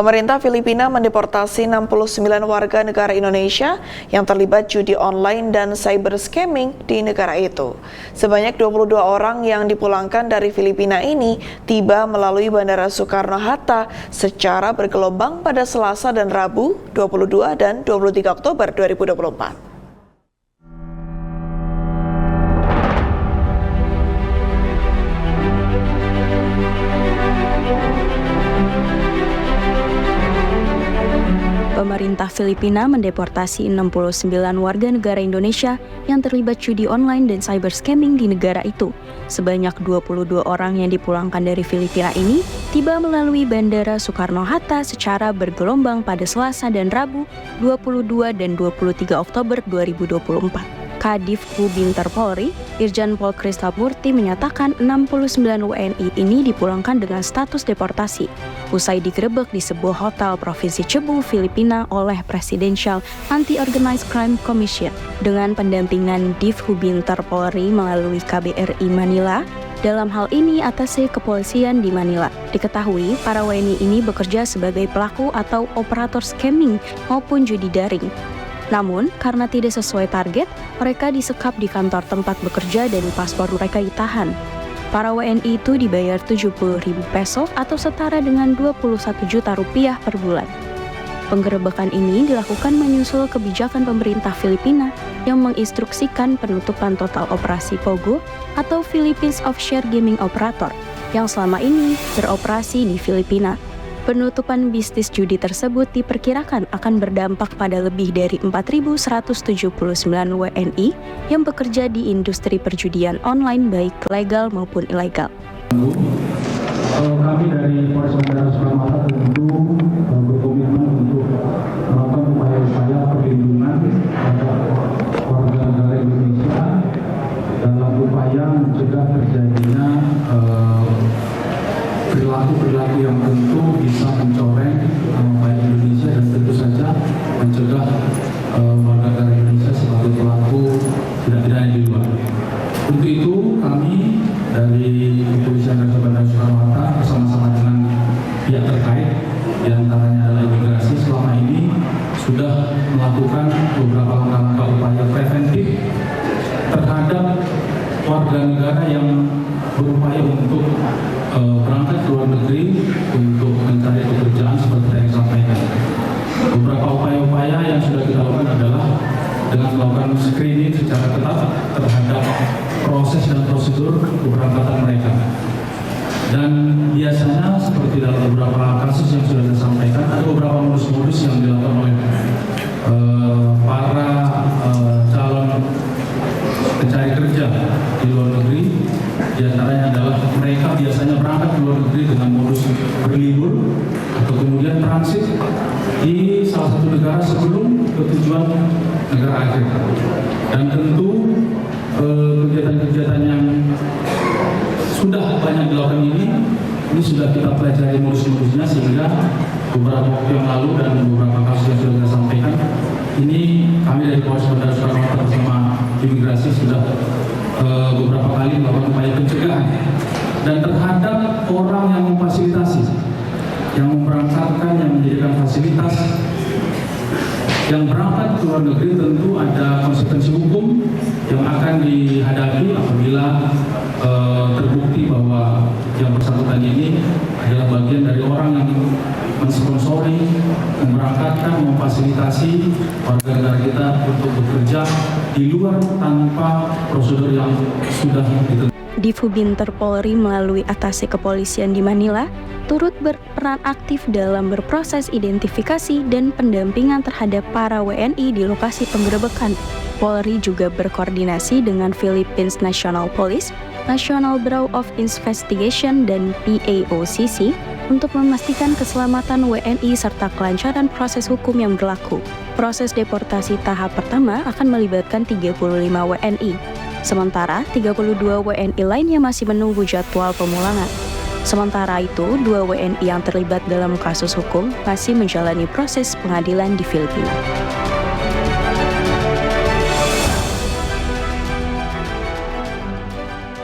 Pemerintah Filipina mendeportasi 69 warga negara Indonesia yang terlibat judi online dan cyber scamming di negara itu. Sebanyak 22 orang yang dipulangkan dari Filipina ini tiba melalui Bandara Soekarno-Hatta secara bergelombang pada Selasa dan Rabu 22 dan 23 Oktober 2024. Pemerintah Filipina mendeportasi 69 warga negara Indonesia yang terlibat judi online dan cyber scamming di negara itu. Sebanyak 22 orang yang dipulangkan dari Filipina ini tiba melalui Bandara Soekarno-Hatta secara bergelombang pada Selasa dan Rabu 22 dan 23 Oktober 2024. Kadif Hubinter Polri, Irjen Pol Kristamurti menyatakan 69 WNI ini dipulangkan dengan status deportasi usai digerebek di sebuah hotel Provinsi Cebu, Filipina oleh Presidential Anti-Organized Crime Commission dengan pendampingan Div Hubinter Polri melalui KBRI Manila. Dalam hal ini Atase Kepolisian di Manila. Diketahui para WNI ini bekerja sebagai pelaku atau operator scamming maupun judi daring. Namun, karena tidak sesuai target, mereka disekap di kantor tempat bekerja dan paspor mereka ditahan. Para WNI itu dibayar 70.000 peso atau setara dengan 21 juta rupiah per bulan. Penggerebekan ini dilakukan menyusul kebijakan pemerintah Filipina yang menginstruksikan penutupan total operasi POGO atau Philippines Offshore Gaming Operator yang selama ini beroperasi di Filipina. Penutupan bisnis judi tersebut diperkirakan akan berdampak pada lebih dari 4.179 WNI yang bekerja di industri perjudian online baik legal maupun ilegal. Kami dari Polres Bandara Soekarno-Hatta tentu berkomitmen untuk melakukan upaya-upaya perlindungan terhadap warga negara Indonesia dalam upaya mencegah terjadinya perilaku-perilaku yang tentu bisa mencoreng nama baik Indonesia dan tentu saja mencegah warga negara Indonesia sebagai pelaku tindak pidana di luar. Untuk itu kami dari Kepolisian Resort Bandara Soekarno-Hatta bersama-sama dengan pihak terkait, diantaranya adalah imigrasi, selama ini sudah melakukan beberapa langkah-langkah upaya preventif terhadap warga negara yang berupaya untuk berangkat ke luar negeri untuk mencari pekerjaan seperti yang disampaikan. Beberapa upaya-upaya yang sudah kita lakukan adalah dengan melakukan screening secara ketat terhadap proses dan prosedur keberangkatan mereka. Dan biasanya seperti dalam beberapa kasus yang sudah disampaikan, ada beberapa modus-modus yang dilakukan oleh para calon pencari kerja di luar negeri. Di antaranya adalah mereka biasanya berangkat ke luar negeri dengan modus berlibur atau kemudian transit di salah satu negara sebelum ke tujuan negara akhir. Dan tentu kegiatan-kegiatan yang sudah banyak dilakukan ini sudah kita pelajari modus-modusnya, sehingga beberapa waktu yang lalu dan beberapa kasus yang sudah kita sampaikan ini kami dari Polres Bandara Soekarno-Hatta bersama imigrasi sudah beberapa kali melakukan upaya pencegahan dan terhadap orang yang memfasilitasi, yang memberangkatkan, yang menjadikan fasilitas yang berangkat ke luar negeri. Tentu ada konsekuensi hukum yang akan dihadapi apabila terbukti bahwa yang bersangkutan ini adalah bagian dari orang yang mensponsori, memberangkatkan, memfasilitasi warga negara kita untuk bekerja di luar tanpa prosedur yang sudah ditentukan. Div Hubinter Polri melalui Atase Kepolisian di Manila turut berperan aktif dalam berproses identifikasi dan pendampingan terhadap para WNI di lokasi penggerebekan. Polri juga berkoordinasi dengan Philippines National Police, National Bureau of Investigation, dan PAOCC untuk memastikan keselamatan WNI serta kelancaran proses hukum yang berlaku. Proses deportasi tahap pertama akan melibatkan 35 WNI. Sementara 32 WNI lainnya masih menunggu jadwal pemulangan. Sementara itu, 2 WNI yang terlibat dalam kasus hukum masih menjalani proses pengadilan di Filipina.